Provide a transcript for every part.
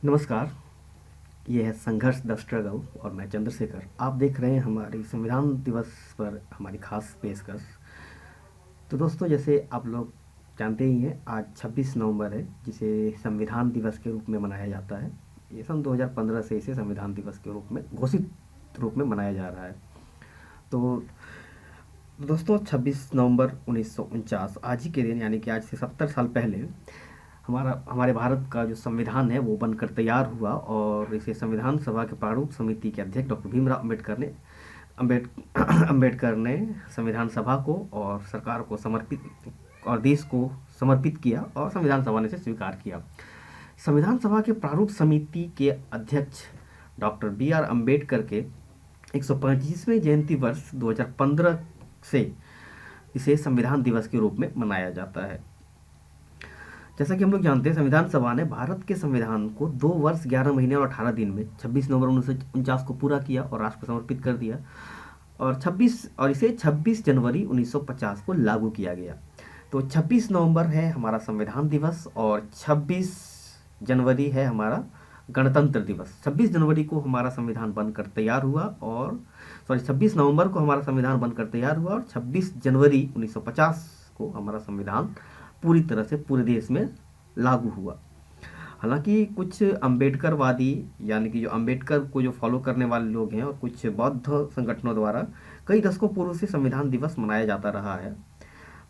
नमस्कार। ये है संघर्ष द स्ट्रगल और मैं चंद्रशेखर। आप देख रहे हैं हमारी संविधान दिवस पर हमारी खास पेशकश। तो दोस्तों, जैसे आप लोग जानते ही हैं, आज 26 नवंबर है, जिसे संविधान दिवस के रूप में मनाया जाता है। ये सन 2015 से इसे संविधान दिवस के रूप में घोषित रूप में मनाया जा रहा है। तो दोस्तों, 26 नवंबर 1949 आज ही के दिन, यानी कि आज से 70 साल पहले हमारे भारत का जो संविधान है वो बनकर तैयार हुआ और इसे संविधान सभा के प्रारूप समिति के अध्यक्ष डॉक्टर भीमराव अम्बेडकर ने संविधान सभा को और सरकार को समर्पित और देश को समर्पित किया और संविधान सभा ने इसे स्वीकार किया। संविधान सभा के प्रारूप समिति के अध्यक्ष डॉक्टर बी आर अम्बेडकर के 125वें जयंती वर्ष 2015 से इसे संविधान दिवस के रूप में मनाया जाता है। जैसा कि हम लोग जानते हैं, संविधान सभा ने भारत के संविधान को 2 वर्ष 11 महीने और 18 दिन में 26 नवंबर 1949 को पूरा किया और राष्ट्र को समर्पित कर दिया और इसे 26 जनवरी 1950 को लागू किया गया। तो 26 नवंबर है हमारा संविधान दिवस और 26 जनवरी है हमारा गणतंत्र दिवस। 26 जनवरी को हमारा संविधान बनकर तैयार हुआ और 26 नवंबर को हमारा संविधान बनकर तैयार हुआ और 26 जनवरी 1950 को हमारा संविधान पूरी तरह से पूरे देश में लागू हुआ। हालांकि कुछ अम्बेडकरवादी, यानी कि जो अम्बेडकर को जो फॉलो करने वाले लोग हैं, और कुछ बौद्ध संगठनों द्वारा कई दशकों पूर्व से संविधान दिवस मनाया जाता रहा है।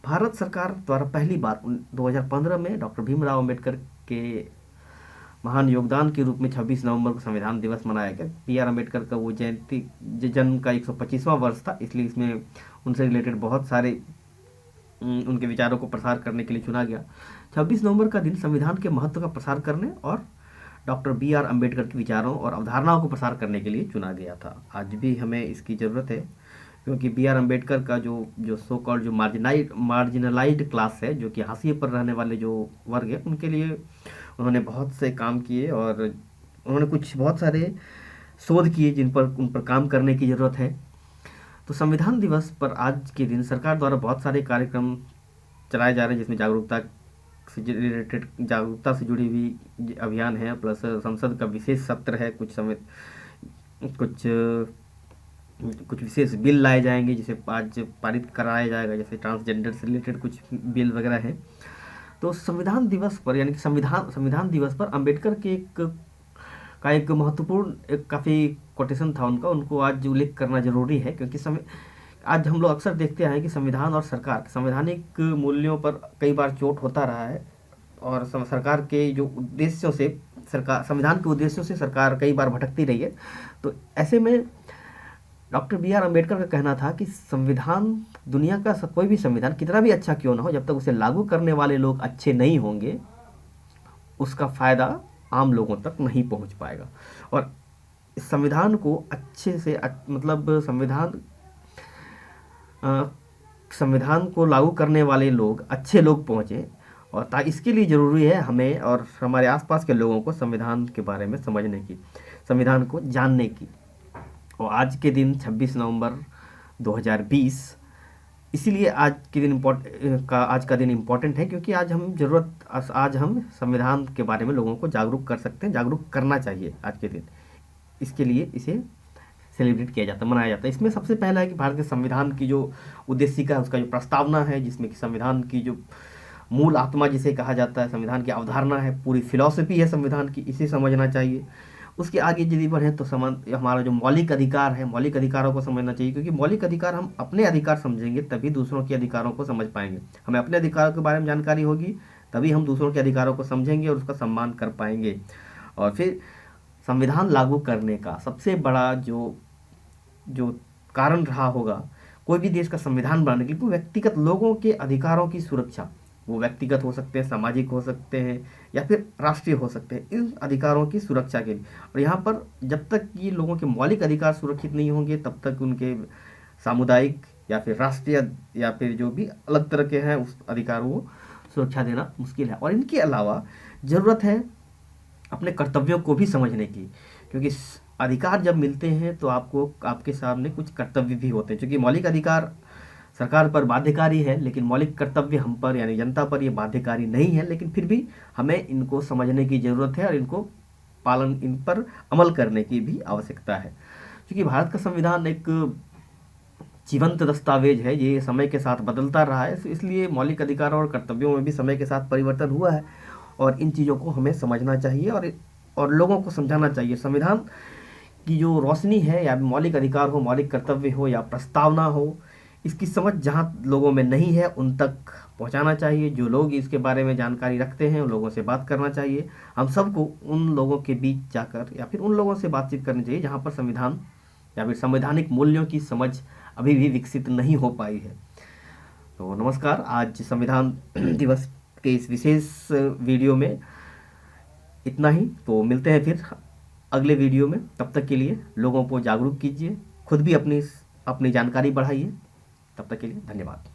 भारत सरकार द्वारा पहली बार 2015 में डॉक्टर भीमराव अम्बेडकर के महान योगदान के रूप में 26 नवंबर को संविधान दिवस मनाया गया। बी आर अम्बेडकर का वो जयंती जन्म का 125वां वर्ष था, इसलिए इसमें उनसे रिलेटेड बहुत सारे उनके विचारों को प्रसार करने के लिए चुना गया। 26 नवंबर का दिन संविधान के महत्व का प्रसार करने और डॉक्टर बी आर अम्बेडकर के विचारों और अवधारणाओं को प्रसार करने के लिए चुना गया था। आज भी हमें इसकी ज़रूरत है, क्योंकि बी आर अम्बेडकर का जो सो कॉल्ड जो मार्जिनलाइज्ड क्लास है, जो कि हाशिए पर रहने वाले जो वर्ग है, उनके लिए उन्होंने बहुत से काम किए और उन्होंने कुछ बहुत सारे शोध किए जिन पर उन पर काम करने की ज़रूरत है। तो संविधान दिवस पर आज के दिन सरकार द्वारा बहुत सारे कार्यक्रम चलाए जा रहे हैं, जिसमें जागरूकता से जुड़ी हुई अभियान है, प्लस संसद का विशेष सत्र है। कुछ विशेष बिल लाए जाएंगे जिसे आज पारित कराया जाएगा, जैसे ट्रांसजेंडर से रिलेटेड कुछ बिल वगैरह है। तो संविधान दिवस पर, यानी कि संविधान दिवस पर अम्बेडकर के एक महत्वपूर्ण काफ़ी कोटेशन था उनको आज उल्लेख करना जरूरी है, क्योंकि आज हम लोग अक्सर देखते हैं कि संविधान और सरकार संवैधानिक मूल्यों पर कई बार चोट होता रहा है और सरकार के जो उद्देश्यों से संविधान के उद्देश्यों से सरकार कई बार भटकती रही है। तो ऐसे में डॉक्टर बी आर अम्बेडकर का कहना था कि संविधान, दुनिया का कोई भी संविधान कितना भी अच्छा क्यों ना हो, जब तक उसे लागू करने वाले लोग अच्छे नहीं होंगे, उसका फ़ायदा आम लोगों तक नहीं पहुंच पाएगा। और संविधान को अच्छे से मतलब संविधान को लागू करने वाले लोग, अच्छे लोग पहुंचे, और इसके लिए ज़रूरी है हमें और हमारे आसपास के लोगों को संविधान के बारे में समझने की, संविधान को जानने की। और आज के दिन 26 नवंबर 2020, इसीलिए आज का दिन इम्पोर्टेंट है, क्योंकि आज हम संविधान के बारे में लोगों को जागरूक कर सकते हैं, जागरूक करना चाहिए आज के दिन। इसके लिए इसे सेलिब्रेट किया जाता है, मनाया जाता है। इसमें सबसे पहला है कि भारत के संविधान की जो उद्देशिका है, उसका जो प्रस्तावना है, जिसमें कि संविधान की जो मूल आत्मा जिसे कहा जाता है, संविधान की अवधारणा है, पूरी फिलॉसफी है संविधान की, इसे समझना चाहिए। उसके आगे यदि बढ़ें तो हमारा जो मौलिक अधिकार है, मौलिक अधिकारों को समझना चाहिए, क्योंकि मौलिक अधिकार, हम अपने अधिकार समझेंगे तभी दूसरों के अधिकारों को समझ पाएंगे। हमें अपने अधिकारों के बारे में जानकारी होगी तभी हम दूसरों के अधिकारों को समझेंगे और उसका सम्मान कर पाएंगे। और फिर संविधान लागू करने का सबसे बड़ा जो कारण रहा होगा कोई भी देश का संविधान बनाने के लिए, वो व्यक्तिगत लोगों के अधिकारों की सुरक्षा। वो व्यक्तिगत हो सकते हैं, सामाजिक हो सकते हैं, या फिर राष्ट्रीय हो सकते हैं, इन अधिकारों की सुरक्षा के लिए। और यहाँ पर जब तक ये लोगों के मौलिक अधिकार सुरक्षित नहीं होंगे, तब तक उनके सामुदायिक या फिर राष्ट्रीय या फिर जो भी अलग तरह के हैं उस अधिकारों को सुरक्षा देना मुश्किल है। और इनके अलावा ज़रूरत है अपने कर्तव्यों को भी समझने की, क्योंकि अधिकार जब मिलते हैं तो आपके सामने कुछ कर्तव्य भी होते हैं। क्योंकि मौलिक अधिकार सरकार पर बाध्यकारी है, लेकिन मौलिक कर्तव्य हम पर, यानी जनता पर, ये बाध्यकारी नहीं है। लेकिन फिर भी हमें इनको समझने की ज़रूरत है और इनको पालन, इन पर अमल करने की भी आवश्यकता है। क्योंकि भारत का संविधान एक जीवंत दस्तावेज है, ये समय के साथ बदलता रहा है, इसलिए मौलिक अधिकारों और कर्तव्यों में भी समय के साथ परिवर्तन हुआ है और इन चीज़ों को हमें समझना चाहिए और लोगों को समझाना चाहिए। संविधान की जो रोशनी है, या मौलिक अधिकार हो, मौलिक कर्तव्य हो या प्रस्तावना हो, इसकी समझ जहाँ लोगों में नहीं है उन तक पहुँचाना चाहिए। जो लोग इसके बारे में जानकारी रखते हैं उन लोगों से बात करना चाहिए। हम सबको उन लोगों के बीच जाकर या फिर उन लोगों से बातचीत करनी चाहिए जहाँ पर संविधान या फिर संवैधानिक मूल्यों की समझ अभी भी विकसित नहीं हो पाई है। तो नमस्कार, आज संविधान दिवस के इस विशेष वीडियो में इतना ही। तो मिलते हैं फिर अगले वीडियो में। तब तक के लिए लोगों को जागरूक कीजिए, खुद भी अपनी जानकारी बढ़ाइए। तब तक के लिए धन्यवाद।